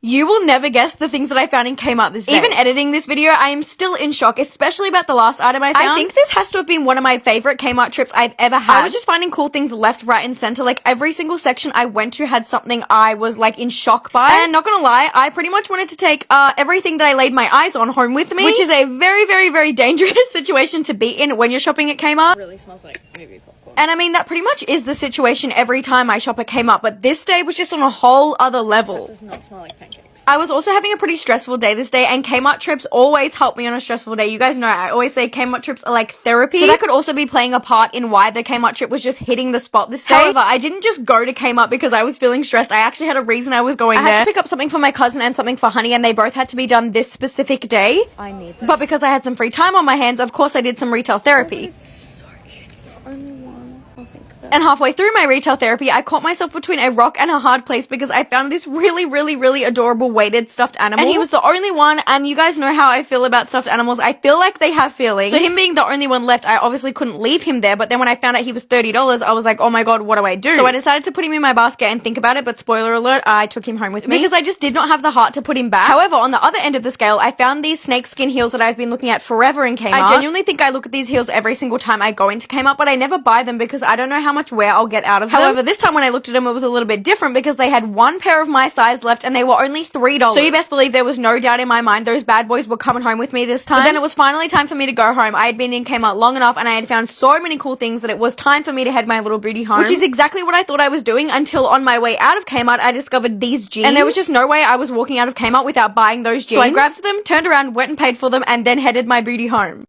You will never guess the things that I found in Kmart this day. Even editing this video, I am still in shock, especially about the last item I found. I think this has to have been one of my favorite Kmart trips I've ever had. I was just finding cool things left, right, and center. Like, every single section I went to had something I was, like, in shock by. And not gonna lie, I pretty much wanted to take everything that I laid my eyes on home with me, which is a very, very, very dangerous situation to be in when you're shopping at Kmart. It really smells like movie popcorn. And I mean, that pretty much is the situation every time I shop at Kmart, but this day was just on a whole other level. That does not smell like pancakes. I was also having a pretty stressful day this day, and Kmart trips always help me on a stressful day. You guys know I always say Kmart trips are like therapy. So that could also be playing a part in why the Kmart trip was just hitting the spot this day. However, I didn't just go to Kmart because I was feeling stressed. I actually had a reason I was going there. I had to pick up something for my cousin and something for Honey, and they both had to be done this specific day. I need this. But because I had some free time on my hands, of course I did some retail therapy. It's so cute. It's the only one I'll think about. And halfway through my retail therapy, I caught myself between a rock and a hard place because I found this really, really, really adorable weighted stuffed animal. And he was the only one, and you guys know how I feel about stuffed animals. I feel like they have feelings. So him being the only one left, I obviously couldn't leave him there, but then when I found out he was $30, I was like, oh my god, what do I do? So I decided to put him in my basket and think about it, but spoiler alert, I took him home with me because I just did not have the heart to put him back. However, on the other end of the scale, I found these snakeskin heels that I've been looking at forever in Kmart. I genuinely think I look at these heels every single time I go into Kmart, but I never buy them because I don't know how much wear I'll get out of them. However, this time when I looked at them, it was a little bit different because they had one pair of my size left and they were only $3. So you best believe there was no doubt in my mind those bad boys were coming home with me this time. But then it was finally time for me to go home. I had been in Kmart long enough and I had found so many cool things that it was time for me to head my little booty home. Which is exactly what I thought I was doing until on my way out of Kmart, I discovered these jeans. And there was just no way I was walking out of Kmart without buying those jeans. So I grabbed them, turned around, went and paid for them, and then headed my booty home.